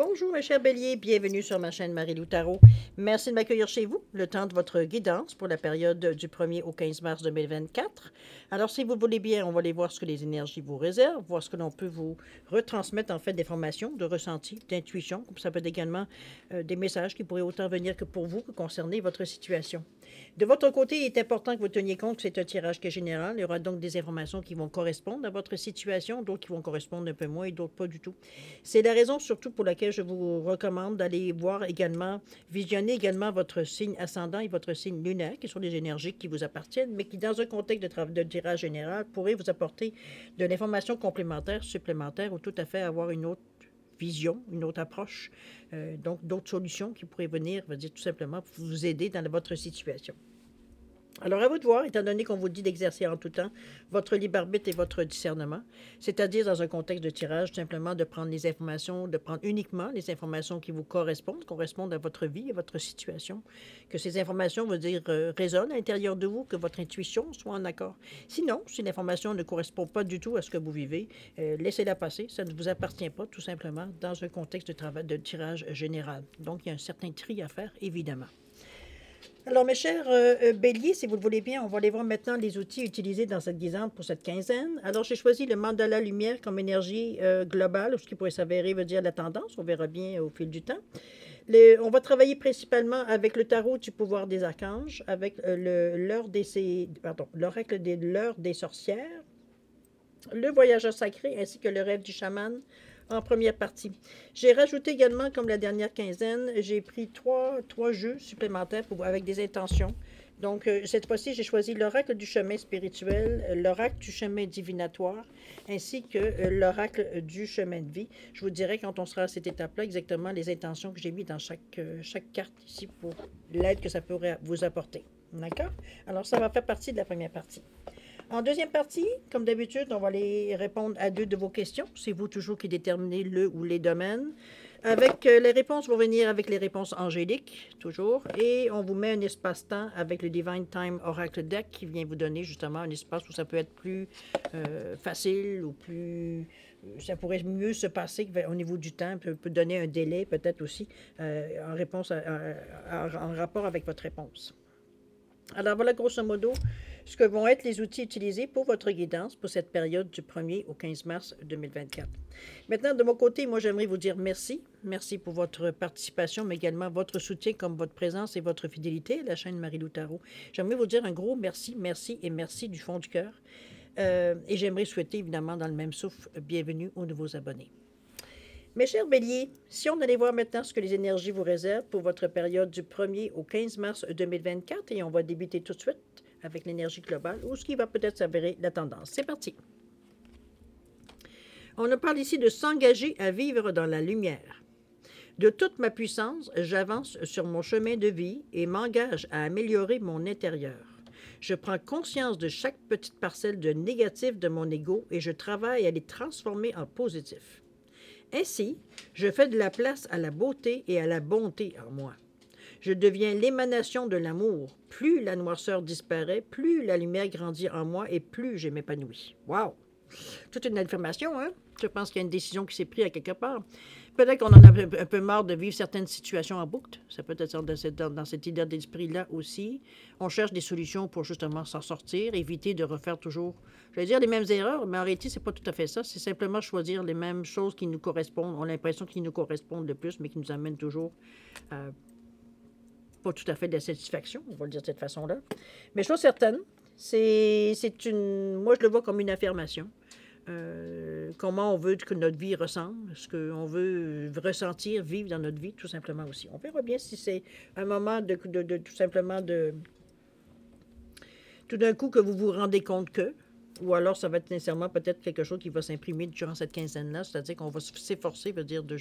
Bonjour mes chers béliers, bienvenue sur ma chaîne Marie-Lou Tarot. Merci de m'accueillir chez vous, le temps de votre guidance pour la période du 1er au 15 mars 2024. Alors si vous le voulez bien, on va aller voir ce que les énergies vous réservent, voir ce que l'on peut vous retransmettre en fait d'informations, de ressentis, d'intuition. Ça peut être également des messages qui pourraient autant venir que pour vous, que concerner votre situation. De votre côté, il est important que vous teniez compte que c'est un tirage qui est général. Il y aura donc des informations qui vont correspondre à votre situation, d'autres qui vont correspondre un peu moins et d'autres pas du tout. C'est la raison surtout pour laquelle je vous recommande d'aller voir également, visionner également votre signe ascendant et votre signe lunaire, qui sont des énergies qui vous appartiennent, mais qui, dans un contexte de tirage général, pourraient vous apporter de l'information complémentaire, supplémentaire, ou tout à fait avoir une autre vision, une autre approche, donc d'autres solutions qui pourraient venir, je veux dire, tout simplement, pour vous aider dans votre situation. Alors, à vous de voir, étant donné qu'on vous dit d'exercer en tout temps votre libre arbitre et votre discernement, c'est-à-dire dans un contexte de tirage, simplement de prendre les informations, de prendre uniquement les informations qui vous correspondent à votre vie, à votre situation, que ces informations, veut dire, résonnent à l'intérieur de vous, que votre intuition soit en accord. Sinon, si l'information ne correspond pas du tout à ce que vous vivez, laissez-la passer, ça ne vous appartient pas, tout simplement, dans un contexte de tirage général. Donc, il y a un certain tri à faire, évidemment. Alors, mes chers béliers, si vous le voulez bien, on va aller voir maintenant les outils utilisés dans cette guisante pour cette quinzaine. Alors, j'ai choisi le mandala lumière comme énergie globale, ce qui pourrait s'avérer veut dire la tendance. On verra bien au fil du temps. On va travailler principalement avec le tarot du pouvoir des archanges, avec l'oracle de l'heure des sorcières, le voyageur sacré ainsi que le rêve du chaman en première partie. J'ai rajouté également, comme la dernière quinzaine, j'ai pris trois jeux supplémentaires avec des intentions. Donc, cette fois-ci, j'ai choisi l'oracle du chemin spirituel, l'oracle du chemin divinatoire, ainsi que l'oracle du chemin de vie. Je vous dirai, quand on sera à cette étape-là, exactement les intentions que j'ai mises dans chaque carte ici pour l'aide que ça pourrait vous apporter. D'accord? Alors, ça va faire partie de la première partie. En deuxième partie, comme d'habitude, on va aller répondre à 2 de vos questions. C'est vous toujours qui déterminez le ou les domaines. Avec les réponses vont venir avec les réponses angéliques, toujours. Et on vous met un espace-temps avec le Divine Time Oracle Deck qui vient vous donner justement un espace où ça peut être plus facile ou plus... ça pourrait mieux se passer au niveau du temps, peut donner un délai peut-être aussi en rapport avec votre réponse. Alors voilà grosso modo ce que vont être les outils utilisés pour votre guidance pour cette période du 1er au 15 mars 2024. Maintenant, de mon côté, moi j'aimerais vous dire merci. Merci pour votre participation, mais également votre soutien comme votre présence et votre fidélité à la chaîne Marie-Lou Tarot. J'aimerais vous dire un gros merci, merci et merci du fond du cœur. Et j'aimerais souhaiter évidemment dans le même souffle, bienvenue aux nouveaux abonnés. Mes chers béliers, si on allait voir maintenant ce que les énergies vous réservent pour votre période du 1er au 15 mars 2024, et on va débuter tout de suite avec l'énergie globale, ou ce qui va peut-être s'avérer la tendance. C'est parti. On nous parle ici de s'engager à vivre dans la lumière. De toute ma puissance, j'avance sur mon chemin de vie et m'engage à améliorer mon intérieur. Je prends conscience de chaque petite parcelle de négatif de mon ego et je travaille à les transformer en positif. Ainsi, je fais de la place à la beauté et à la bonté en moi. Je deviens l'émanation de l'amour. Plus la noirceur disparaît, plus la lumière grandit en moi et plus je m'épanouis. Wow! Toute une affirmation, hein? Je pense qu'il y a une décision qui s'est prise à quelque part. Peut-être qu'on en a un peu marre de vivre certaines situations en boucle. Ça peut être dans cette idée d'esprit-là aussi. On cherche des solutions pour justement s'en sortir, éviter de refaire toujours, je vais dire, les mêmes erreurs, mais en réalité, c'est pas tout à fait ça. C'est simplement choisir les mêmes choses qui nous correspondent. On a l'impression qu'ils nous correspondent le plus, mais qui nous amènent toujours pas tout à fait de la satisfaction, on va le dire de cette façon-là. Mais chose certaine, moi je le vois comme une affirmation. Comment on veut que notre vie ressemble, ce qu'on veut ressentir, vivre dans notre vie, tout simplement aussi. On verra bien si c'est un moment tout simplement tout d'un coup que vous vous rendez compte que, ou alors ça va être nécessairement peut-être quelque chose qui va s'imprimer durant cette quinzaine-là, c'est-à-dire qu'on va s'efforcer, veut dire, de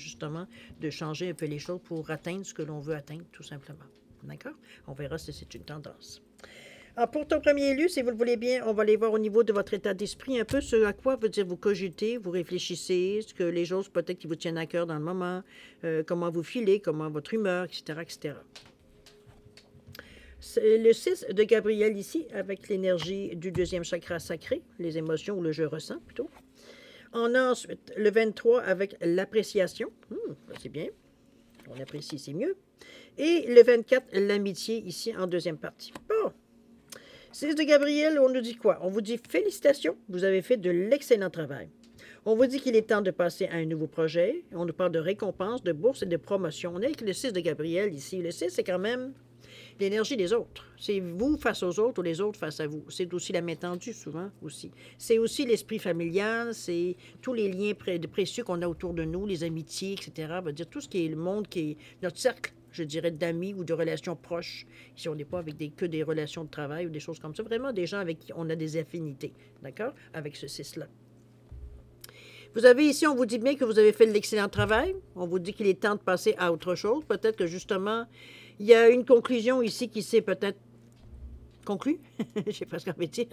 changer un peu les choses pour atteindre ce que l'on veut atteindre, tout simplement. D'accord? On verra si c'est une tendance. Alors, pour ton premier lieu, si vous le voulez bien, on va aller voir au niveau de votre état d'esprit un peu ce à quoi veut dire vous cogitez, vous réfléchissez, ce que les choses peut-être qui vous tiennent à cœur dans le moment, comment vous filez, comment votre humeur, etc., etc. C'est le 6 de Gabriel ici, avec l'énergie du deuxième chakra sacré, les émotions ou le je ressens plutôt. On a ensuite le 23 avec l'appréciation. C'est bien. On apprécie, c'est mieux. Et le 24, l'amitié, ici, en deuxième partie. Bon. 6 de Gabriel, on nous dit quoi? On vous dit félicitations, vous avez fait de l'excellent travail. On vous dit qu'il est temps de passer à un nouveau projet. On nous parle de récompenses, de bourses et de promotions. On est avec le 6 de Gabriel ici. Le 6, c'est quand même l'énergie des autres. C'est vous face aux autres ou les autres face à vous. C'est aussi la main tendue, souvent, aussi. C'est aussi l'esprit familial, c'est tous les liens précieux qu'on a autour de nous, les amitiés, etc. On va dire tout ce qui est le monde, qui est notre cercle, je dirais, d'amis ou de relations proches. Ici, on n'est pas avec que des relations de travail ou des choses comme ça. Vraiment des gens avec qui on a des affinités, d'accord? Avec ce 6-là. Vous avez ici, on vous dit bien que vous avez fait de l'excellent travail. On vous dit qu'il est temps de passer à autre chose. Peut-être que, justement, il y a une conclusion ici qui s'est peut-être conclue, je sais pas ce qu'on veut dire,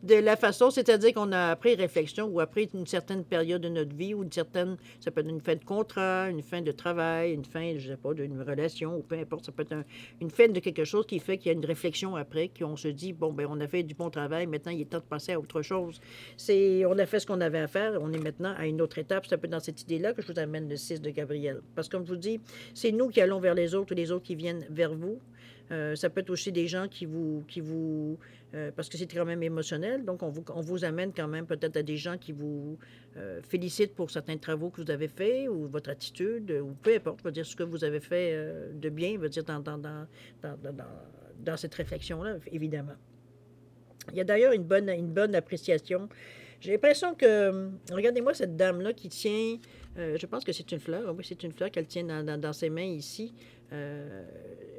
de la façon, c'est-à-dire qu'on a après réflexion ou après une certaine période de notre vie ou une certaine, ça peut être une fin de contrat, une fin de travail, une fin, je sais pas, d'une relation ou peu importe, ça peut être une fin de quelque chose qui fait qu'il y a une réflexion après, qu'on se dit, bon, ben on a fait du bon travail, maintenant il est temps de passer à autre chose. On a fait ce qu'on avait à faire, on est maintenant à une autre étape. C'est un peu dans cette idée-là que je vous amène le 6 de Gabriel. Parce que comme je vous dis, c'est nous qui allons vers les autres ou les autres qui viennent vers vous. Ça peut être aussi des gens parce que c'est quand même émotionnel, donc on vous amène quand même peut-être à des gens qui vous félicitent pour certains travaux que vous avez faits ou votre attitude, ou peu importe, je veux dire ce que vous avez fait de bien, je veux dire dans cette réflexion-là, évidemment. Il y a d'ailleurs une bonne appréciation. J'ai l'impression que, regardez-moi cette dame-là qui tient, je pense que c'est une fleur, oui, c'est une fleur qu'elle tient dans ses mains ici.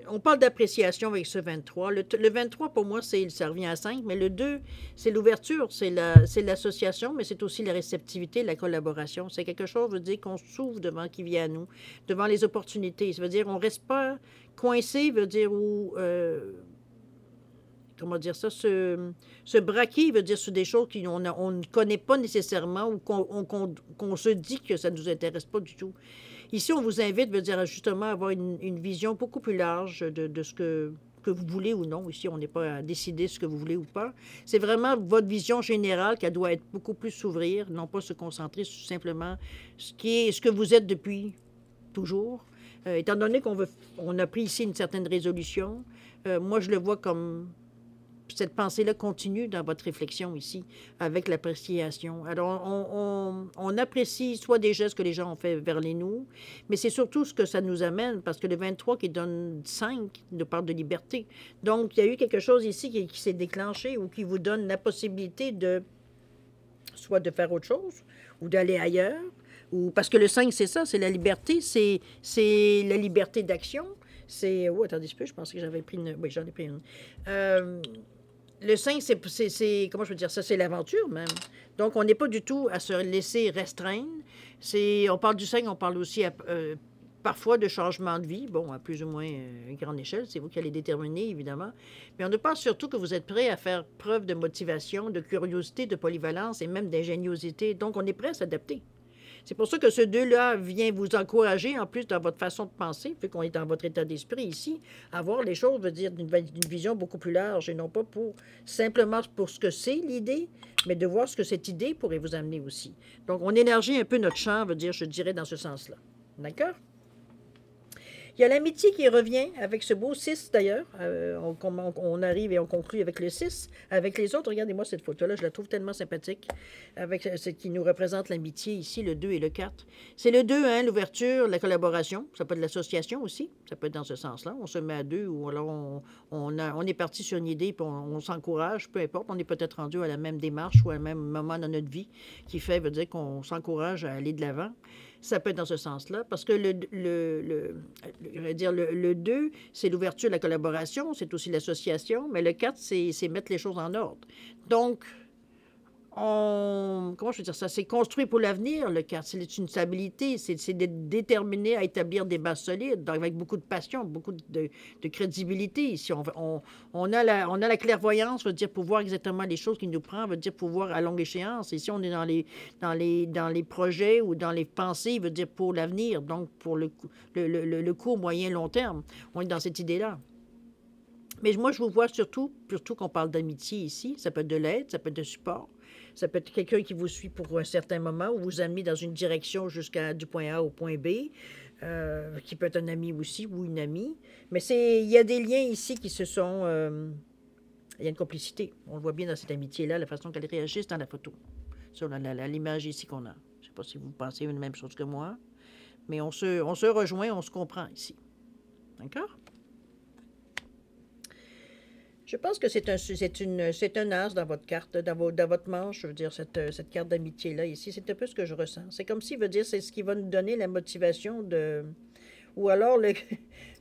On parle d'appréciation avec ce 23. Le 23, pour moi, ça revient à 5, mais le 2, c'est l'ouverture, c'est l'association, mais c'est aussi la réceptivité, la collaboration. C'est quelque chose, veut dire qu'on s'ouvre devant qui vient à nous, devant les opportunités. Ça veut dire on ne reste pas coincé, veut dire, ou... comment dire ça, se braquer, veut dire sur des choses qu'on ne connaît pas nécessairement ou qu'on se dit que ça ne nous intéresse pas du tout. Ici, on vous invite, veut dire, justement, à avoir une vision beaucoup plus large de ce que vous voulez ou non. Ici, on n'est pas à décider ce que vous voulez ou pas. C'est vraiment votre vision générale qui doit être beaucoup plus s'ouvrir, non pas se concentrer sur simplement ce que vous êtes depuis toujours. Étant donné on a pris ici une certaine résolution, moi, je le vois comme... Cette pensée-là continue dans votre réflexion ici, avec l'appréciation. Alors, on apprécie soit des gestes que les gens ont fait vers nous, mais c'est surtout ce que ça nous amène, parce que le 23 qui donne 5 nous parle de liberté. Donc, il y a eu quelque chose ici qui s'est déclenché ou qui vous donne la possibilité soit de faire autre chose ou d'aller ailleurs, parce que le 5, c'est ça, c'est la liberté, c'est la liberté d'action. C'est... Oh, attendez un peu, je pensais que j'avais pris une... Oui, j'en ai pris une. Le 5, c'est comment je peux dire ça? C'est l'aventure même. Donc, on n'est pas du tout à se laisser restreindre. On parle du 5, on parle aussi parfois de changement de vie, bon, à plus ou moins grande échelle, c'est vous qui allez déterminer, évidemment. Mais on ne pense surtout que vous êtes prêt à faire preuve de motivation, de curiosité, de polyvalence et même d'ingéniosité. Donc, on est prêt à s'adapter. C'est pour ça que ce 2-là vient vous encourager, en plus, dans votre façon de penser, vu qu'on est dans votre état d'esprit ici, à voir les choses, veut dire, d'une vision beaucoup plus large, et non pas simplement pour ce que c'est l'idée, mais de voir ce que cette idée pourrait vous amener aussi. Donc, on élargit un peu notre champ, veut dire, je dirais, dans ce sens-là. D'accord? Il y a l'amitié qui revient avec ce beau 6 d'ailleurs. On arrive et on conclut avec le 6. Avec les autres, regardez-moi cette photo-là, je la trouve tellement sympathique. Avec ce qui nous représente l'amitié ici, le 2 et le 4. C'est le 2, hein, l'ouverture, la collaboration. Ça peut être l'association aussi. Ça peut être dans ce sens-là. On se met à deux ou alors on est parti sur une idée et on s'encourage, peu importe. On est peut-être rendu à la même démarche ou à un même moment dans notre vie qui veut dire qu'on s'encourage à aller de l'avant. Ça peut être dans ce sens-là, parce que le 2, c'est l'ouverture, la collaboration, c'est aussi l'association, mais le 4, c'est mettre les choses en ordre. Donc, comment je veux dire ça? C'est construit pour l'avenir, le 4. C'est une stabilité, c'est d'être déterminé à établir des bases solides, avec beaucoup de passion, beaucoup de crédibilité. Ici, on a la clairvoyance, veut dire, pour voir exactement les choses qui nous prennent, veut dire, pour voir à longue échéance. Ici, on est dans les projets ou dans les pensées, veut dire, pour l'avenir, donc pour le court, moyen, long terme. On est dans cette idée-là. Mais moi, je vous vois surtout qu'on parle d'amitié ici. Ça peut être de l'aide, ça peut être de support. Ça peut être quelqu'un qui vous suit pour un certain moment ou vous amener dans une direction jusqu'à du point A au point B, qui peut être un ami aussi ou une amie. Mais il y a des liens ici qui se sont... il y a une complicité. On le voit bien dans cette amitié-là, la façon qu'elle réagisse dans la photo, sur l'image ici qu'on a. Je ne sais pas si vous pensez la même chose que moi, mais on se rejoint, on se comprend ici. D'accord? Je pense que c'est un as dans votre carte, dans votre manche, je veux dire, cette carte d'amitié-là ici. C'est un peu ce que je ressens. C'est comme s'il veut dire, c'est ce qui va nous donner la motivation de... Ou alors,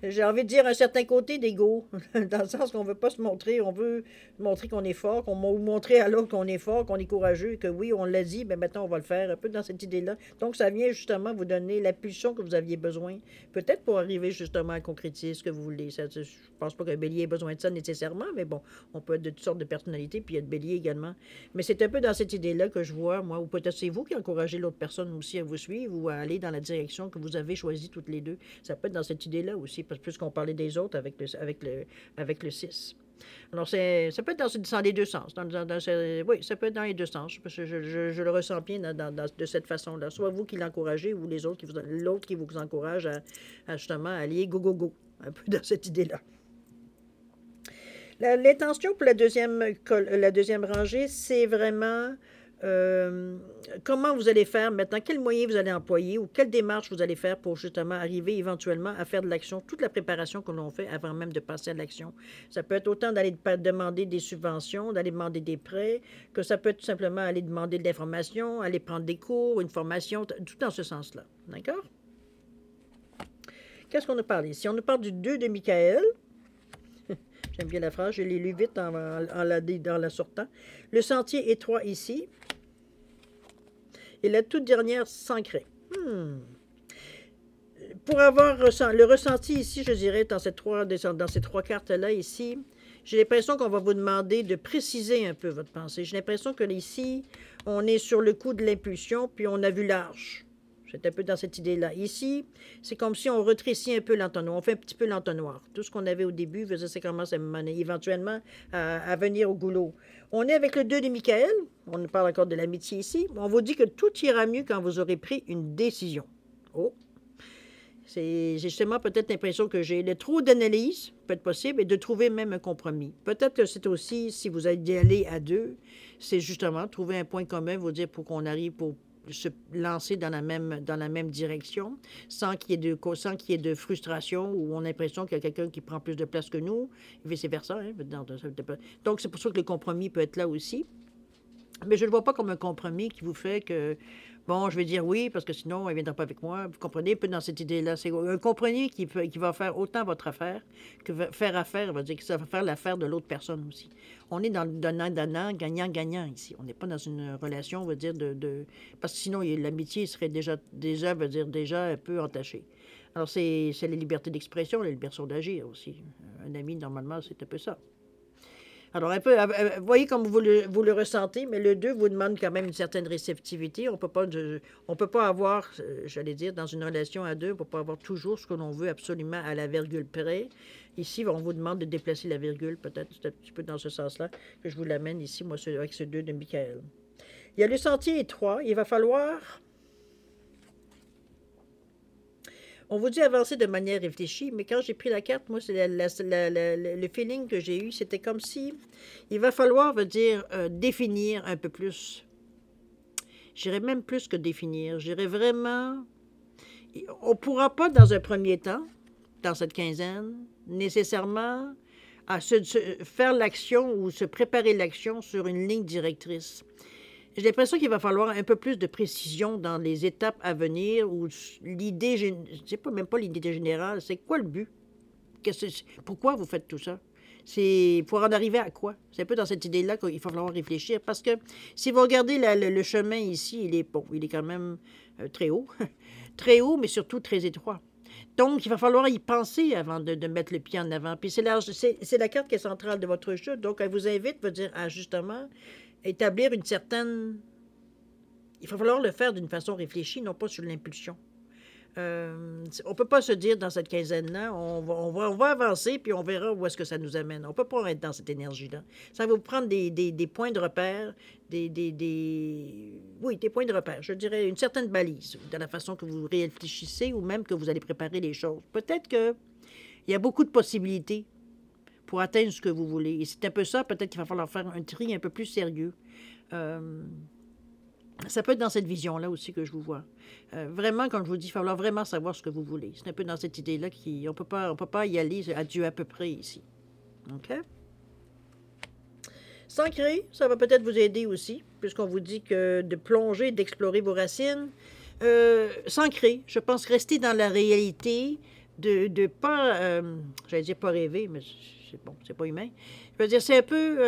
j'ai envie de dire un certain côté d'ego, dans le sens qu'on ne veut pas se montrer, on veut montrer qu'on est fort, montrer à l'autre qu'on est fort, qu'on est courageux, que oui, on l'a dit, mais maintenant on va le faire, un peu dans cette idée-là. Donc, ça vient justement vous donner la pulsion que vous aviez besoin, peut-être pour arriver justement à concrétiser ce que vous voulez. Je ne pense pas qu'un bélier ait besoin de ça nécessairement, mais bon, on peut être de toutes sortes de personnalités, puis il y a de bélier également. Mais c'est un peu dans cette idée-là que je vois, moi, ou peut-être c'est vous qui encouragez l'autre personne aussi à vous suivre ou à aller dans la direction que vous avez choisie toutes les deux. Ça peut être dans cette idée-là aussi, parce que puisqu'on parlait des autres avec le 6. Alors, ça peut être dans les deux sens. Oui, ça peut être dans les deux sens. Parce que je le ressens bien de cette façon-là. Soit vous qui l'encouragez ou l'autre qui vous encourage à justement aller go, go, go. Un peu dans cette idée-là. L'intention pour la deuxième rangée, c'est vraiment... comment vous allez faire maintenant, quels moyens vous allez employer ou quelle démarche vous allez faire pour justement arriver éventuellement à faire de l'action, toute la préparation que l'on fait avant même de passer à l'action. Ça peut être autant d'aller demander des subventions, d'aller demander des prêts, que ça peut être tout simplement aller demander de l'information, aller prendre des cours, une formation, tout dans ce sens-là. D'accord? Qu'est-ce qu'on a parlé ici? On nous parle du 2 de Michael. J'aime bien la phrase, je l'ai lu vite en la sortant. Le sentier étroit ici. Et la toute dernière, s'ancrer. Pour avoir le ressenti ici, je dirais, dans ces trois cartes-là, ici, j'ai l'impression qu'on va vous demander de préciser un peu votre pensée. J'ai l'impression que ici, on est sur le coup de l'impulsion, puis on a vu large. C'est un peu dans cette idée-là. Ici, c'est comme si on rétrécit un peu l'entonnoir. On fait un petit peu l'entonnoir. Tout ce qu'on avait au début, ça commence éventuellement à venir au goulot. On est avec le 2 de Michael. On nous parle encore de l'amitié ici. On vous dit que tout ira mieux quand vous aurez pris une décision. Oh! J'ai justement peut-être l'impression que j'ai le trop d'analyse, peut-être possible, et de trouver même un compromis. Peut-être que c'est aussi, si vous allez aller à deux, c'est justement trouver un point commun, vous dire pour qu'on arrive pour se lancer dans la même direction, sans qu'il y ait de frustration ou on a l'impression qu'il y a quelqu'un qui prend plus de place que nous, et vice-versa. Hein? Donc, c'est pour ça que le compromis peut être là aussi. Mais je ne le vois pas comme un compromis qui vous fait que, bon, je vais dire oui, parce que sinon, elle ne viendra pas avec moi. Vous comprenez, un peu dans cette idée-là. C'est un compromis qui va faire autant votre affaire que faire affaire, va dire que ça va faire l'affaire de l'autre personne aussi. On est dans le donnant-donnant, gagnant-gagnant ici. On n'est pas dans une relation, on va dire, parce que sinon, l'amitié serait déjà un peu entachée. Alors, c'est la liberté d'expression, la liberté d'agir aussi. Un ami, normalement, c'est un peu ça. Alors, un peu, voyez comme vous le ressentez, mais le 2 vous demande quand même une certaine réceptivité. On peut pas avoir, j'allais dire, dans une relation à deux, on ne peut pas avoir toujours ce que l'on veut absolument à la virgule près. Ici, on vous demande de déplacer la virgule, peut-être, c'est un petit peu dans ce sens-là que je vous l'amène ici, moi, avec ce 2 de Michael. Il y a le sentier étroit, il va falloir... On vous dit avancer de manière réfléchie, mais quand j'ai pris la carte, moi, c'est le feeling que j'ai eu, c'était comme si il va falloir, définir un peu plus. J'irais même plus que définir. J'irais vraiment... On ne pourra pas, dans un premier temps, dans cette quinzaine, nécessairement faire l'action ou se préparer l'action sur une ligne directrice. J'ai l'impression qu'il va falloir un peu plus de précision dans les étapes à venir ou l'idée, je ne sais pas, même pas l'idée générale, c'est quoi le but? Pourquoi vous faites tout ça? C'est pour en arriver à quoi? C'est un peu dans cette idée-là qu'il va falloir réfléchir parce que si vous regardez le chemin ici, il est quand même très haut, très haut, mais surtout très étroit. Donc, il va falloir y penser avant de mettre le pied en avant. Puis c'est la carte qui est centrale de votre jeu, donc elle vous invite, à justement établir une certaine... Il va falloir le faire d'une façon réfléchie, non pas sur l'impulsion. On ne peut pas se dire dans cette quinzaine-là, on va avancer, puis on verra où est-ce que ça nous amène. On ne peut pas être dans cette énergie-là. Ça va vous prendre des points de repère, oui, des points de repère, je dirais une certaine balise dans la façon que vous réfléchissez ou même que vous allez préparer les choses. Peut-être qu'il y a beaucoup de possibilités pour atteindre ce que vous voulez. Et c'est un peu ça, peut-être qu'il va falloir faire un tri un peu plus sérieux. Ça peut être dans cette vision-là aussi que je vous vois. Vraiment, comme je vous dis, il va falloir vraiment savoir ce que vous voulez. C'est un peu dans cette idée-là qu'on ne peut pas y aller à Dieu à peu près ici. OK? S'ancrer, ça va peut-être vous aider aussi, puisqu'on vous dit que de plonger, d'explorer vos racines. S'ancrer, je pense rester dans la réalité, de pas, j'allais dire pas rêver, mais c'est bon, c'est pas humain. Je veux dire, c'est un peu...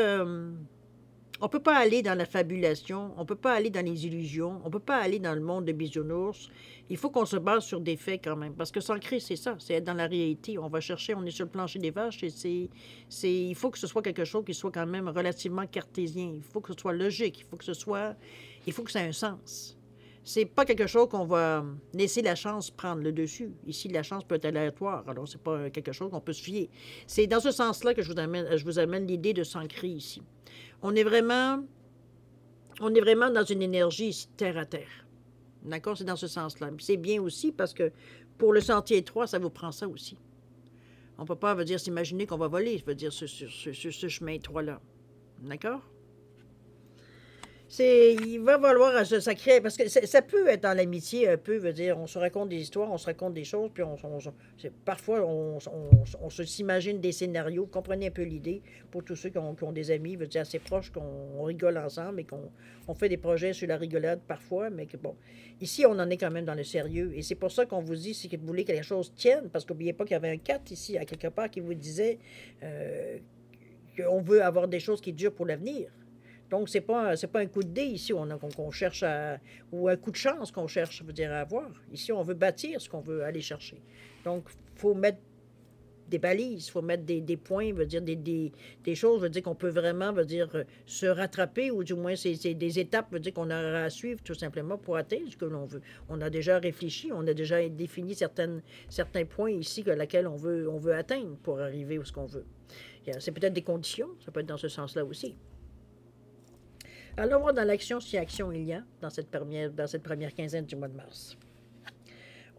on ne peut pas aller dans la fabulation, on ne peut pas aller dans les illusions, on ne peut pas aller dans le monde de bisounours. Il faut qu'on se base sur des faits quand même, parce que s'ancrer, c'est ça, c'est être dans la réalité. On va chercher, on est sur le plancher des vaches, et il faut que ce soit quelque chose qui soit quand même relativement cartésien. Il faut que ce soit logique, il faut que ça ait un sens. C'est pas quelque chose qu'on va laisser la chance prendre le dessus. Ici, la chance peut être aléatoire, alors c'est pas quelque chose qu'on peut se fier. C'est dans ce sens-là que je vous amène l'idée de s'ancrer ici. On est vraiment dans une énergie ici, terre à terre. D'accord? C'est dans ce sens-là. C'est bien aussi parce que pour le sentier étroit, ça vous prend ça aussi. On ne peut pas dire s'imaginer qu'on va voler, je veux dire, sur ce chemin étroit-là. D'accord? Il va falloir se sacrer, parce que ça peut être dans l'amitié un peu, veut dire, on se raconte des histoires, on se raconte des choses, puis parfois on se s'imagine des scénarios. Comprenez un peu l'idée pour tous ceux qui ont des amis, veut dire, assez proches, qu'on rigole ensemble et qu'on fait des projets sur la rigolade parfois, mais que bon, ici on en est quand même dans le sérieux. Et c'est pour ça qu'on vous dit, si vous voulez que les choses tiennent, parce qu'oubliez pas qu'il y avait un 4 ici, à quelque part, qui vous disait qu'on veut avoir des choses qui durent pour l'avenir. Donc, c'est pas un coup de dé ici qu'on cherche ou un coup de chance qu'on cherche, veut dire, à avoir. Ici, on veut bâtir ce qu'on veut aller chercher. Donc, il faut mettre des balises, il faut mettre des points, veut dire des choses, veut dire qu'on peut vraiment, veut dire, se rattraper, ou du moins, c'est des étapes, veut dire qu'on aura à suivre tout simplement pour atteindre ce que l'on veut. On a déjà réfléchi, on a déjà défini certains points ici laquelle on veut atteindre pour arriver où ce qu'on veut. C'est peut-être des conditions, ça peut être dans ce sens-là aussi. Allons voir dans l'action si action il y a dans cette première quinzaine du mois de mars.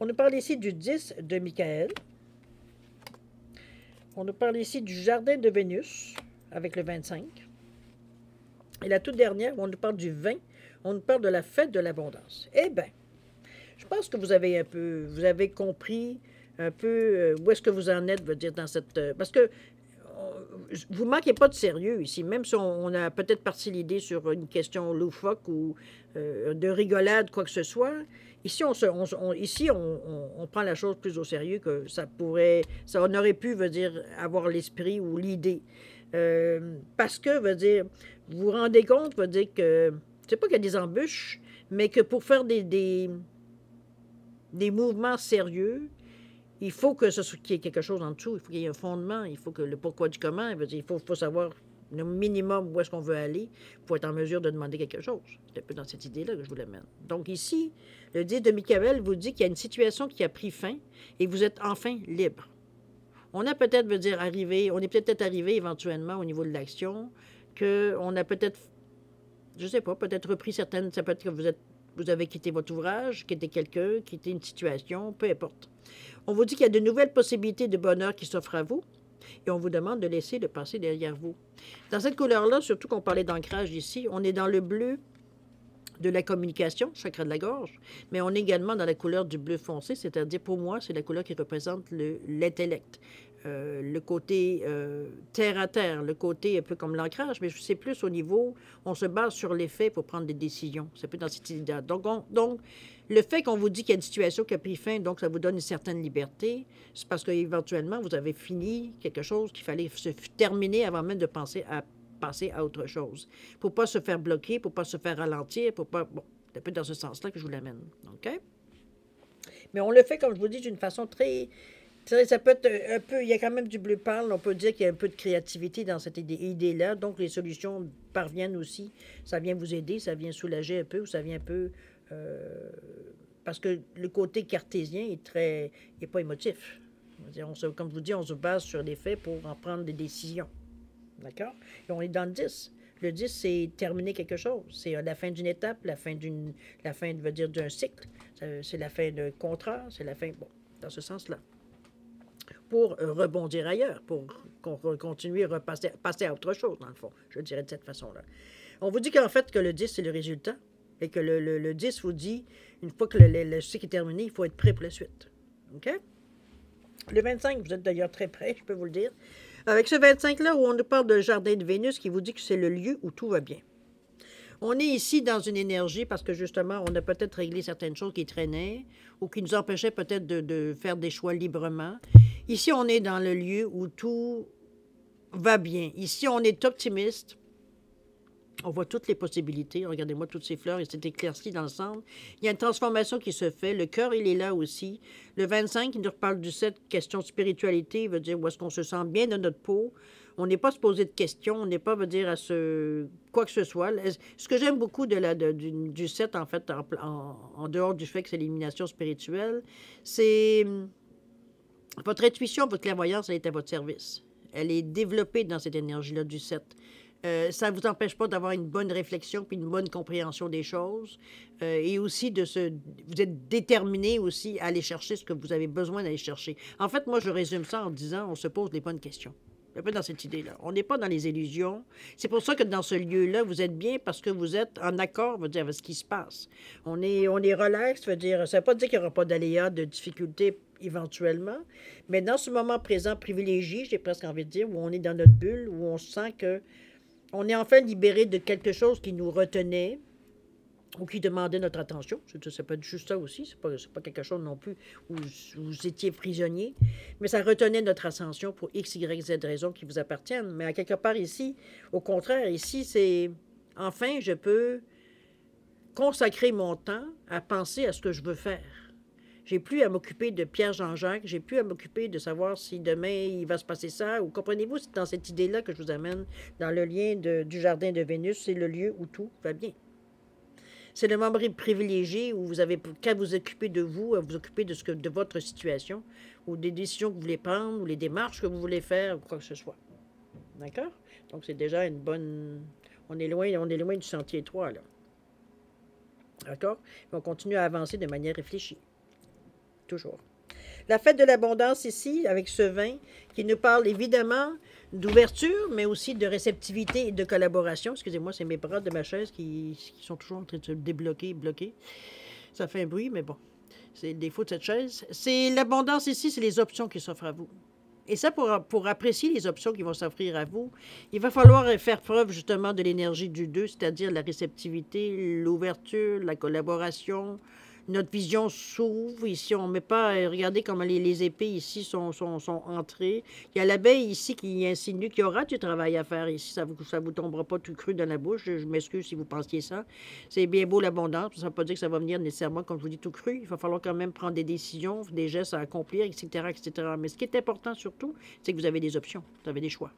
On nous parle ici du 10 de Michael. On nous parle ici du jardin de Vénus avec le 25. Et la toute dernière, on nous parle du 20. On nous parle de la fête de l'abondance. Eh bien, je pense que vous avez compris un peu où est-ce que vous en êtes, veut dire, dans cette... parce que vous ne manquez pas de sérieux ici, même si on a peut-être parti l'idée sur une question loufoque ou de rigolade, quoi que ce soit. Ici, on prend la chose plus au sérieux que on aurait pu, veut dire, avoir l'esprit ou l'idée. Parce que, veut dire, vous vous rendez compte, veut dire que, c'est pas qu'il y a des embûches, mais que pour faire des mouvements sérieux, il faut qu'il y ait quelque chose en dessous, il faut qu'il y ait un fondement, il faut que le pourquoi du comment, il faut savoir le minimum où est-ce qu'on veut aller pour être en mesure de demander quelque chose. C'est un peu dans cette idée-là que je vous l'amène. Donc ici, le 10 de Michael vous dit qu'il y a une situation qui a pris fin et vous êtes enfin libre. On a peut-être, on est peut-être arrivé éventuellement au niveau de l'action, qu'on a peut-être, je ne sais pas, peut-être repris certaines, ça peut être que vous avez quitté votre ouvrage, quitté quelqu'un, quitté une situation, peu importe. On vous dit qu'il y a de nouvelles possibilités de bonheur qui s'offrent à vous et on vous demande de laisser le passé derrière vous. Dans cette couleur-là, surtout qu'on parlait d'ancrage ici, on est dans le bleu de la communication, chakra de la gorge, mais on est également dans la couleur du bleu foncé, c'est-à-dire pour moi, c'est la couleur qui représente l'intellect, le côté terre à terre, le côté un peu comme l'ancrage, mais c'est plus au niveau, on se base sur les faits pour prendre des décisions. C'est plus dans cette idée-là. Donc, le fait qu'on vous dit qu'il y a une situation qui a pris fin, donc ça vous donne une certaine liberté, c'est parce qu'éventuellement, vous avez fini quelque chose qu'il fallait se terminer avant même de passer à autre chose. Pour ne pas se faire bloquer, pour ne pas se faire ralentir, pour pas... Bon, c'est un peu dans ce sens-là que je vous l'amène. OK? Mais on le fait, comme je vous dis, d'une façon très... Ça peut être un peu... Il y a quand même du bleu pâle. On peut dire qu'il y a un peu de créativité dans cette idée-là. Donc, les solutions parviennent aussi. Ça vient vous aider, ça vient soulager un peu, ou ça vient un peu... parce que le côté cartésien est pas émotif. Comme je vous dis, on se base sur les faits pour en prendre des décisions. D'accord? Et on est dans le 10. Le 10, c'est terminer quelque chose. C'est la fin d'une étape, la fin, veut dire, d'un cycle. C'est la fin d'un contrat, c'est la fin, bon, dans ce sens-là. Pour rebondir ailleurs, pour continuer à passer à autre chose, dans le fond. Je dirais de cette façon-là. On vous dit qu'en fait, que le 10, c'est le résultat. Et que le 10 vous dit, une fois que le cycle est terminé, il faut être prêt pour la suite. OK? Le 25, vous êtes d'ailleurs très prêt, je peux vous le dire. Avec ce 25-là, où on nous parle de jardin de Vénus, qui vous dit que c'est le lieu où tout va bien. On est ici dans une énergie parce que justement, on a peut-être réglé certaines choses qui traînaient ou qui nous empêchaient peut-être de faire des choix librement. Ici, on est dans le lieu où tout va bien. Ici, on est optimiste. On voit toutes les possibilités. Regardez-moi toutes ces fleurs, et c'est éclairci dans le centre. Il y a une transformation qui se fait. Le cœur, il est là aussi. Le 25, il nous reparle du 7, question de spiritualité. Il veut dire où est-ce qu'on se sent bien dans notre peau. On n'est pas se poser de questions. On n'est pas, veut dire, à se... quoi que ce soit. Ce que j'aime beaucoup du 7, en fait, en dehors du fait que c'est l'élimination spirituelle, c'est votre intuition, votre clairvoyance, elle est à votre service. Elle est développée dans cette énergie-là du 7. Ça ne vous empêche pas d'avoir une bonne réflexion puis une bonne compréhension des choses. Et aussi vous êtes déterminé aussi à aller chercher ce que vous avez besoin d'aller chercher. En fait, moi, je résume ça en disant on se pose les bonnes questions. Un peu dans cette idée-là. On n'est pas dans les illusions. C'est pour ça que dans ce lieu-là, vous êtes bien parce que vous êtes en accord, veut dire, avec ce qui se passe. On est relax, veut dire, ça ne veut pas dire qu'il n'y aura pas d'aléas, de difficultés éventuellement, mais dans ce moment présent privilégié, j'ai presque envie de dire, où on est dans notre bulle, où on sent que on est enfin libéré de quelque chose qui nous retenait ou qui demandait notre attention. Ça peut être juste ça aussi. C'est pas quelque chose non plus où vous étiez prisonnier. Mais ça retenait notre ascension pour X, Y, Z raisons qui vous appartiennent. Mais à quelque part ici, au contraire, ici, c'est enfin, je peux consacrer mon temps à penser à ce que je veux faire. J'ai plus à m'occuper de Pierre Jean-Jacques, j'ai plus à m'occuper de savoir si demain il va se passer ça, ou comprenez-vous, c'est dans cette idée-là que je vous amène dans le lien du jardin de Vénus, c'est le lieu où tout va bien. C'est le membre privilégié où vous avez qu'à vous occuper de vous, à vous occuper de votre situation, ou des décisions que vous voulez prendre, ou les démarches que vous voulez faire, ou quoi que ce soit. D'accord? Donc c'est déjà une bonne... On est loin du sentier étroit, là. D'accord? On continue à avancer de manière réfléchie. Toujours. La fête de l'abondance ici, avec ce vin, qui nous parle évidemment d'ouverture, mais aussi de réceptivité et de collaboration. Excusez-moi, c'est mes bras de ma chaise qui sont toujours en train de se bloquer. Ça fait un bruit, mais bon, c'est le défaut de cette chaise. C'est l'abondance ici, c'est les options qui s'offrent à vous. Et ça, pour apprécier les options qui vont s'offrir à vous, il va falloir faire preuve justement de l'énergie du 2, c'est-à-dire la réceptivité, l'ouverture, la collaboration. Notre vision s'ouvre. Ici, on ne met pas... regardez comment les épées ici sont entrées. Il y a l'abeille ici qui insinue qu'il y aura du travail à faire ici. Ça vous tombera pas tout cru dans la bouche. Je m'excuse si vous pensiez ça. C'est bien beau l'abondance. Ça ne veut pas dire que ça va venir nécessairement, comme je vous dis, tout cru. Il va falloir quand même prendre des décisions, des gestes à accomplir, etc., etc. Mais ce qui est important surtout, c'est que vous avez des options. Vous avez des choix.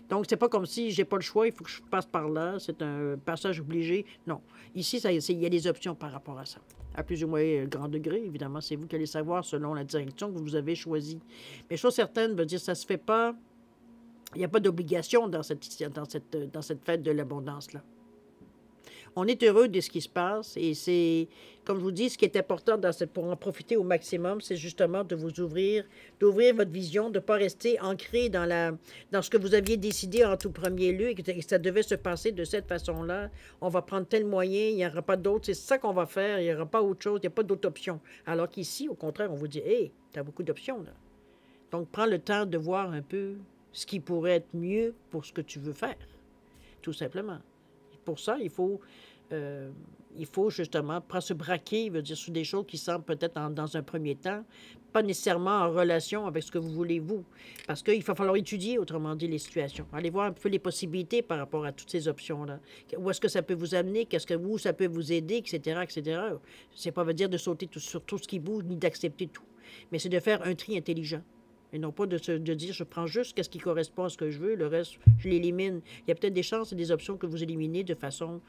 Donc, c'est pas comme si j'ai pas le choix, il faut que je passe par là, c'est un passage obligé. Non. Ici, il y a des options par rapport à ça. À plus ou moins grand degré, évidemment, c'est vous qui allez savoir selon la direction que vous avez choisie. Mais chose certaine, veut dire ça se fait pas. Il n'y a pas d'obligation dans cette fête de l'abondance-là. On est heureux de ce qui se passe et c'est, comme je vous dis, ce qui est important pour en profiter au maximum, c'est justement de vous d'ouvrir votre vision, de ne pas rester ancré dans ce que vous aviez décidé en tout premier lieu et que ça devait se passer de cette façon-là. On va prendre tel moyen, il n'y aura pas d'autre, c'est ça qu'on va faire, il n'y aura pas autre chose, il n'y a pas d'autre option. Alors qu'ici, au contraire, on vous dit, hey, tu as beaucoup d'options là. Donc, prends le temps de voir un peu ce qui pourrait être mieux pour ce que tu veux faire, tout simplement. Pour ça, il faut justement pas se braquer, veut dire, sur des choses qui semblent peut-être dans un premier temps, pas nécessairement en relation avec ce que vous voulez, vous. Parce qu'il va falloir étudier, autrement dit, les situations. Allez voir un peu les possibilités par rapport à toutes ces options-là. Où est-ce que ça peut vous amener, où ça peut vous aider, etc., etc. C'est pas veut dire de sauter sur tout ce qui bouge, ni d'accepter tout. Mais c'est de faire un tri intelligent. Et non pas de dire, je prends juste ce qui correspond à ce que je veux, le reste, je l'élimine. Il y a peut-être des chances et des options que vous éliminez de façon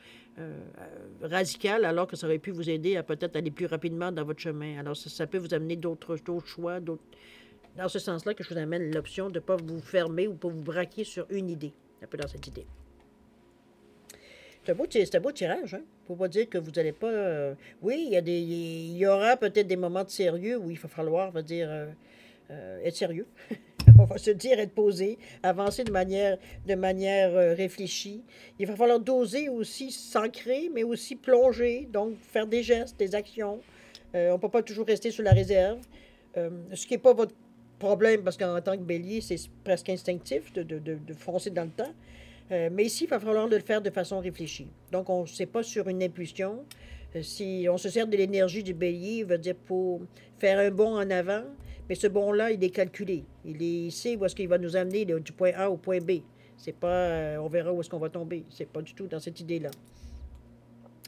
radicale, alors que ça aurait pu vous aider à peut-être aller plus rapidement dans votre chemin. Alors, ça peut vous amener d'autres choix, dans ce sens-là que je vous amène l'option de ne pas vous fermer ou pas vous braquer sur une idée, un peu dans cette idée. C'est un beau tirage, hein? Faut pas dire que vous n'allez pas... oui, il y aura peut-être des moments de sérieux où il va falloir, être sérieux. On va se dire, être posé, avancer de manière réfléchie. Il va falloir doser aussi, s'ancrer, mais aussi plonger, donc faire des gestes, des actions. On ne peut pas toujours rester sur la réserve. Ce qui n'est pas votre problème, parce qu'en tant que bélier, c'est presque instinctif de foncer dans le temps. Mais ici, il va falloir le faire de façon réfléchie. Donc, on ne sait pas sur une impulsion. Si on se sert de l'énergie du bélier, veut dire pour faire un bond en avant, mais ce bond-là, il est calculé. Il sait où est-ce qu'il va nous amener du point A au point B. C'est pas, on verra où est-ce qu'on va tomber. C'est pas du tout dans cette idée-là.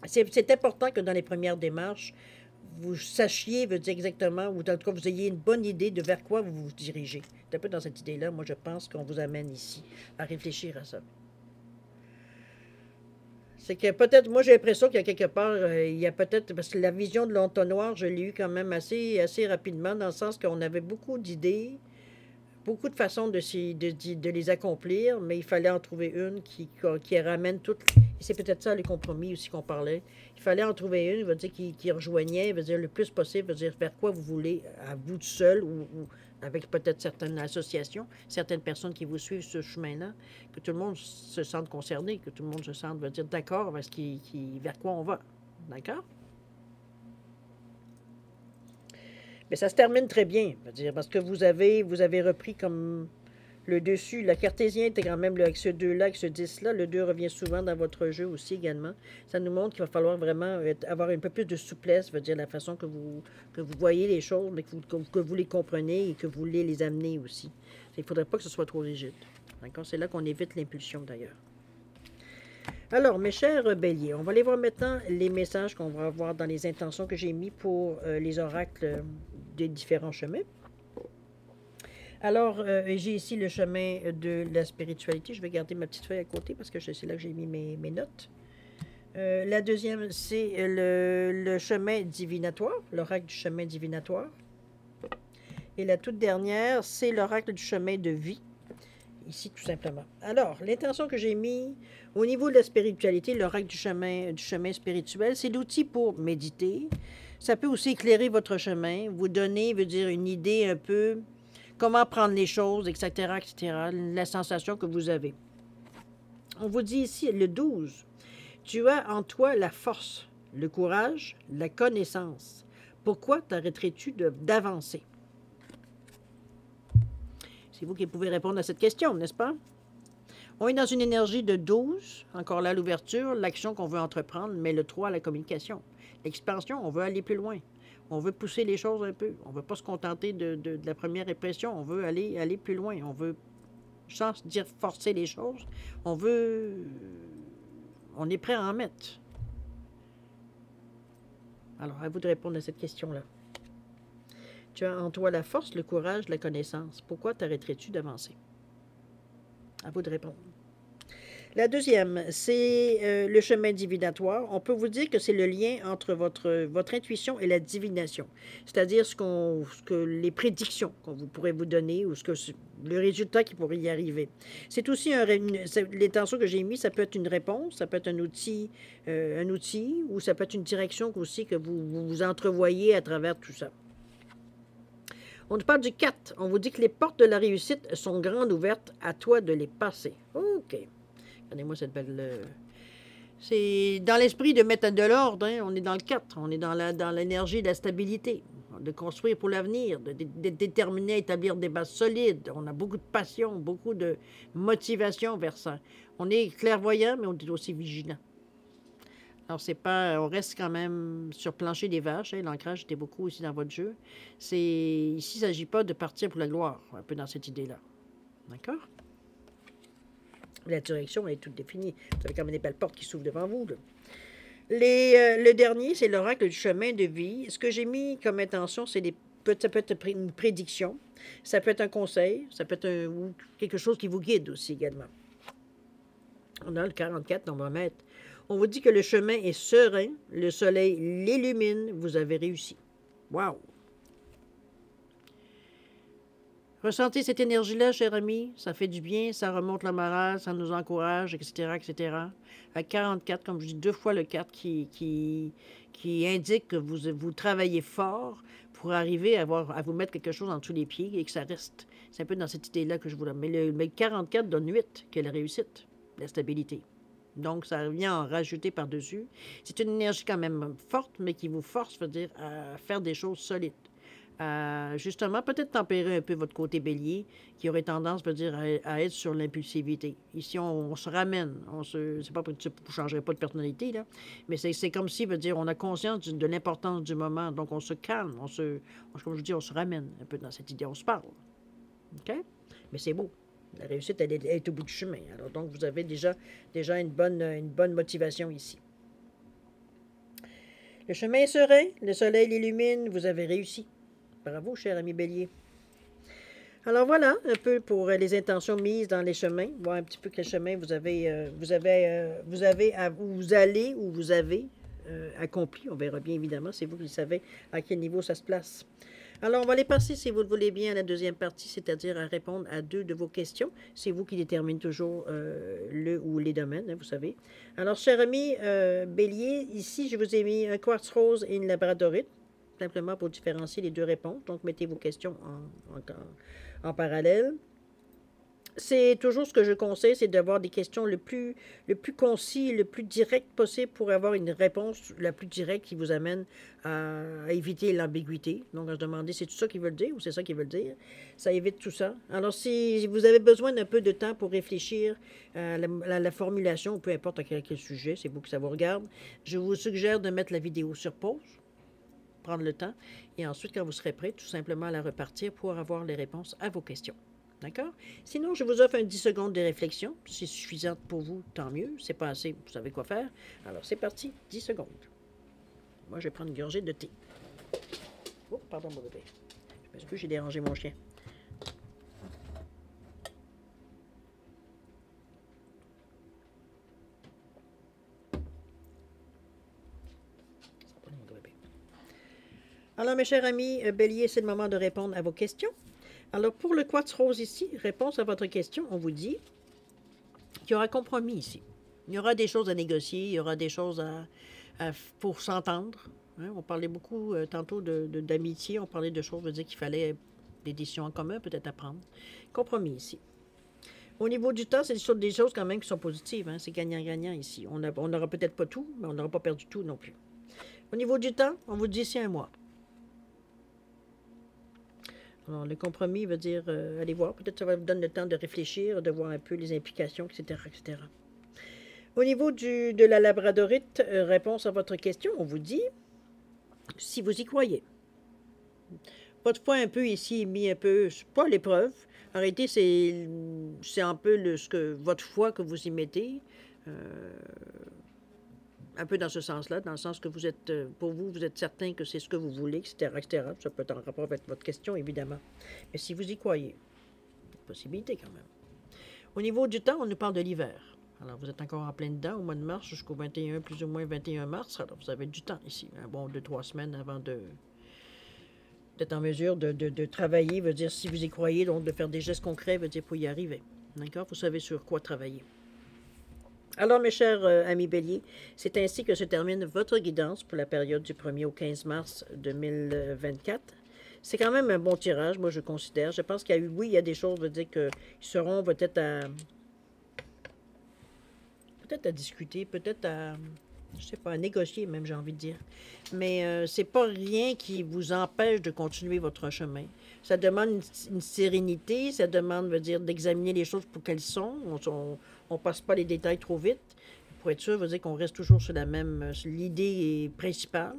C'est important que dans les premières démarches, vous sachiez, veut dire exactement, ou en tout cas, vous ayez une bonne idée de vers quoi vous vous dirigez. C'est un peu dans cette idée-là, moi, je pense qu'on vous amène ici à réfléchir à ça. C'est que peut-être, moi j'ai l'impression qu'il y a quelque part, il y a peut-être, parce que la vision de l'entonnoir, je l'ai eu quand même assez rapidement, dans le sens qu'on avait beaucoup d'idées, beaucoup de façons de les accomplir, mais il fallait en trouver une qui ramène toutes. Et c'est peut-être ça les compromis aussi qu'on parlait. Il fallait en trouver une, veut dire, qui rejoignait, veut dire, le plus possible, veut dire, vers quoi vous voulez, à vous tout seul ou avec peut-être certaines associations, certaines personnes qui vous suivent ce chemin-là, que tout le monde se sente concerné, que tout le monde se sente, veut dire, d'accord avec vers quoi on va. D'accord? Mais ça se termine très bien, veut dire, parce que vous avez repris comme le dessus. Le cartésien était quand même avec ce 2-là, avec ce 10-là. Le 2 revient souvent dans votre jeu aussi également. Ça nous montre qu'il va falloir vraiment avoir un peu plus de souplesse, veut dire la façon que vous voyez les choses, mais que vous les comprenez et que vous voulez les amener aussi. Il ne faudrait pas que ce soit trop rigide. D'accord? C'est là qu'on évite l'impulsion d'ailleurs. Alors, mes chers béliers, on va aller voir maintenant les messages qu'on va avoir dans les intentions que j'ai mis pour les oracles des différents chemins. Alors, j'ai ici le chemin de la spiritualité. Je vais garder ma petite feuille à côté parce que c'est là que j'ai mis mes notes. La deuxième, c'est le chemin divinatoire, l'oracle du chemin divinatoire. Et la toute dernière, c'est l'oracle du chemin de vie, ici tout simplement. Alors, l'intention que j'ai mis au niveau de la spiritualité, l'oracle du chemin spirituel, c'est l'outil pour méditer. Ça peut aussi éclairer votre chemin, vous donner, veut dire, une idée un peu... comment prendre les choses, etc., etc., la sensation que vous avez. On vous dit ici, le 12, tu as en toi la force, le courage, la connaissance. Pourquoi t'arrêterais-tu d'avancer? C'est vous qui pouvez répondre à cette question, n'est-ce pas? On est dans une énergie de 12, encore là l'ouverture, l'action qu'on veut entreprendre, mais le 3, la communication. L'expansion, on veut aller plus loin. On veut pousser les choses un peu. On ne veut pas se contenter de la première impression. On veut aller plus loin. On veut, sans dire forcer les choses, on est prêt à en mettre. Alors, à vous de répondre à cette question-là. Tu as en toi la force, le courage, la connaissance. Pourquoi t'arrêterais-tu d'avancer? À vous de répondre. La deuxième, c'est le chemin divinatoire. On peut vous dire que c'est le lien entre votre intuition et la divination. C'est-à-dire ce que les prédictions qu'on vous pourrait vous donner ou le résultat qui pourrait y arriver. C'est aussi l'intention que j'ai mis, ça peut être une réponse, ça peut être un outil ou ça peut être une direction aussi que vous entrevoyez à travers tout ça. On nous parle du 4. On vous dit que les portes de la réussite sont grandes ouvertes, à toi de les passer. OK. Regardez-moi cette belle... C'est dans l'esprit de mettre de l'ordre. Hein? On est dans le 4. On est dans l'énergie de la stabilité, de construire pour l'avenir, d'être déterminé à établir des bases solides. On a beaucoup de passion, beaucoup de motivation vers ça. On est clairvoyant, mais on est aussi vigilant. Alors, c'est pas... On reste quand même sur plancher des vaches. Hein? L'ancrage était beaucoup aussi dans votre jeu. Ici, il ne s'agit pas de partir pour la gloire, un peu dans cette idée-là. D'accord? La direction, elle est toute définie. Vous avez quand même des belles portes qui s'ouvrent devant vous. Là. Le dernier, c'est l'oracle du chemin de vie. Ce que j'ai mis comme intention, c'est Ça peut être une prédiction, ça peut être un conseil, ça peut être ou quelque chose qui vous guide aussi également. On a le 44, on va mettre. On vous dit que le chemin est serein, le soleil l'illumine, vous avez réussi. Wow! Ressentez cette énergie-là, cher ami, ça fait du bien, ça remonte le moral, ça nous encourage, etc., etc. À 44, comme je dis, 2 fois le 4 qui indique que vous travaillez fort pour arriver à vous mettre quelque chose en dessous les pieds et que ça reste. C'est un peu dans cette idée-là que je vous donne. Mais le 44 donne 8, qui est la réussite, la stabilité. Donc, ça vient en rajouter par-dessus. C'est une énergie quand même forte, mais qui vous force, veut dire, à faire des choses solides. Justement, peut-être tempérer un peu votre côté bélier, qui aurait tendance, veut dire, à être sur l'impulsivité. Ici, on se ramène. C'est pas pour que vous ne changerez pas de personnalité, là, mais c'est comme si, veut dire, on a conscience de l'importance du moment. Donc, on se calme, comme je dis, on se ramène un peu dans cette idée, on se parle. OK? Mais c'est beau. La réussite, elle est au bout du chemin. Alors, donc, vous avez déjà une bonne motivation ici. Le chemin est serein, le soleil l'illumine, vous avez réussi. Bravo, cher ami Bélier. Alors voilà, un peu pour les intentions mises dans les chemins. Voir un petit peu quel chemin vous avez accompli. On verra bien, évidemment. C'est vous qui savez à quel niveau ça se place. Alors, on va aller passer, si vous le voulez bien, à la deuxième partie, c'est-à-dire à répondre à 2 de vos questions. C'est vous qui déterminez toujours le ou les domaines, hein, vous savez. Alors, cher ami Bélier, ici, je vous ai mis un quartz rose et une labradorite, simplement pour différencier les 2 réponses. Donc, mettez vos questions en parallèle. C'est toujours ce que je conseille, c'est d'avoir des questions le plus concis, le plus direct possible pour avoir une réponse la plus directe qui vous amène à éviter l'ambiguïté. Donc, à se demander, c'est tout ça qu'ils veulent dire ou c'est ça qu'ils veulent dire? Ça évite tout ça. Alors, si vous avez besoin d'un peu de temps pour réfléchir à la formulation, ou peu importe à quel sujet, c'est vous que ça vous regarde, je vous suggère de mettre la vidéo sur pause, prendre le temps, et ensuite, quand vous serez prêt, tout simplement à la repartir pour avoir les réponses à vos questions. D'accord? Sinon, je vous offre un 10 secondes de réflexion. Si c'est suffisant pour vous, tant mieux. C'est pas assez, vous savez quoi faire. Alors, c'est parti, 10 secondes. Moi, je vais prendre une gorgée de thé. Oh, pardon, mon bébé. Je m'excuse, j'ai dérangé mon chien. Alors, mes chers amis, Bélier, c'est le moment de répondre à vos questions. Alors, pour le quartz rose ici, réponse à votre question, on vous dit qu'il y aura compromis ici. Il y aura des choses à négocier, il y aura des choses pour s'entendre. Hein? On parlait beaucoup tantôt d'amitié, on parlait de choses, veut dire qu'il fallait des décisions en commun peut-être à prendre. Compromis ici. Au niveau du temps, c'est des choses quand même qui sont positives. Hein? C'est gagnant-gagnant ici. On n'aura peut-être pas tout, mais on n'aura pas perdu tout non plus. Au niveau du temps, on vous dit c'est un mois. Alors, le compromis veut dire, allez voir, peut-être ça va vous donner le temps de réfléchir, de voir un peu les implications, etc., etc. Au niveau de la labradorite, réponse à votre question, on vous dit, si vous y croyez. Votre foi un peu ici est mis un peu, pas à l'épreuve. En réalité, c'est un peu votre foi que vous y mettez. Un peu dans ce sens-là, dans le sens que vous êtes, pour vous, vous êtes certain que c'est ce que vous voulez, etc., etc. Ça peut être en rapport avec votre question, évidemment. Mais si vous y croyez, il y a une possibilité quand même. Au niveau du temps, on nous parle de l'hiver. Alors, vous êtes encore en plein dedans au mois de mars jusqu'au 21, plus ou moins 21 mars. Alors, vous avez du temps ici. Un bon 2-3 semaines avant d'être en mesure de travailler, veut dire si vous y croyez, donc de faire des gestes concrets, veut dire pour y arriver. D'accord? Vous savez sur quoi travailler. Alors, mes chers amis Bélier, c'est ainsi que se termine votre guidance pour la période du 1er au 15 mars 2024. C'est quand même un bon tirage, moi je considère. Je pense qu'il y a eu, oui, il y a des choses, veut dire qu'ils seront peut-être à discuter, peut-être à, je sais pas, à négocier même, j'ai envie de dire. Mais c'est pas rien qui vous empêche de continuer votre chemin. Ça demande une sérénité, ça demande, veut dire, d'examiner les choses pour qu'elles sont. On passe pas les détails trop vite. Pour être sûr, veut dire qu'on reste toujours sur l'idée principale,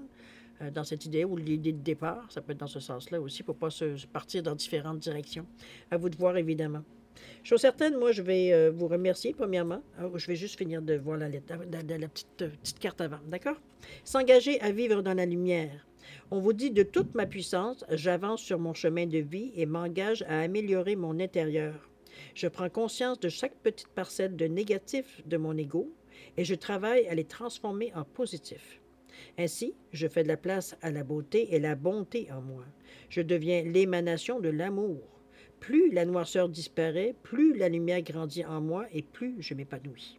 dans cette idée, ou l'idée de départ. Ça peut être dans ce sens-là aussi, pour ne pas se partir dans différentes directions. À vous de voir, évidemment. Chose certaine, moi, je vais vous remercier, premièrement. Alors, je vais juste finir de voir la petite carte avant, d'accord? S'engager à vivre dans la lumière. On vous dit de toute ma puissance, j'avance sur mon chemin de vie et m'engage à améliorer mon intérieur. Je prends conscience de chaque petite parcelle de négatif de mon ego et je travaille à les transformer en positif. Ainsi, je fais de la place à la beauté et la bonté en moi. Je deviens l'émanation de l'amour. Plus la noirceur disparaît, plus la lumière grandit en moi et plus je m'épanouis.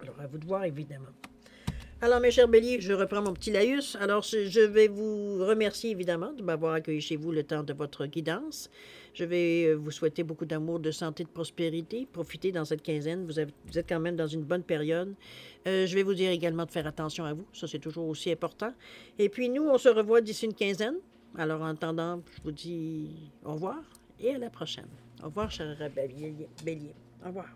Alors, à vous de voir, évidemment. Alors, mes chers béliers, je reprends mon petit laïus. Alors, je vais vous remercier, évidemment, de m'avoir accueilli chez vous le temps de votre guidance. Je vais vous souhaiter beaucoup d'amour, de santé, de prospérité. Profitez dans cette quinzaine. Vous êtes quand même dans une bonne période. Je vais vous dire également de faire attention à vous. Ça, c'est toujours aussi important. Et puis, nous, on se revoit d'ici une quinzaine. Alors, en attendant, je vous dis au revoir et à la prochaine. Au revoir, chers béliers. Au revoir.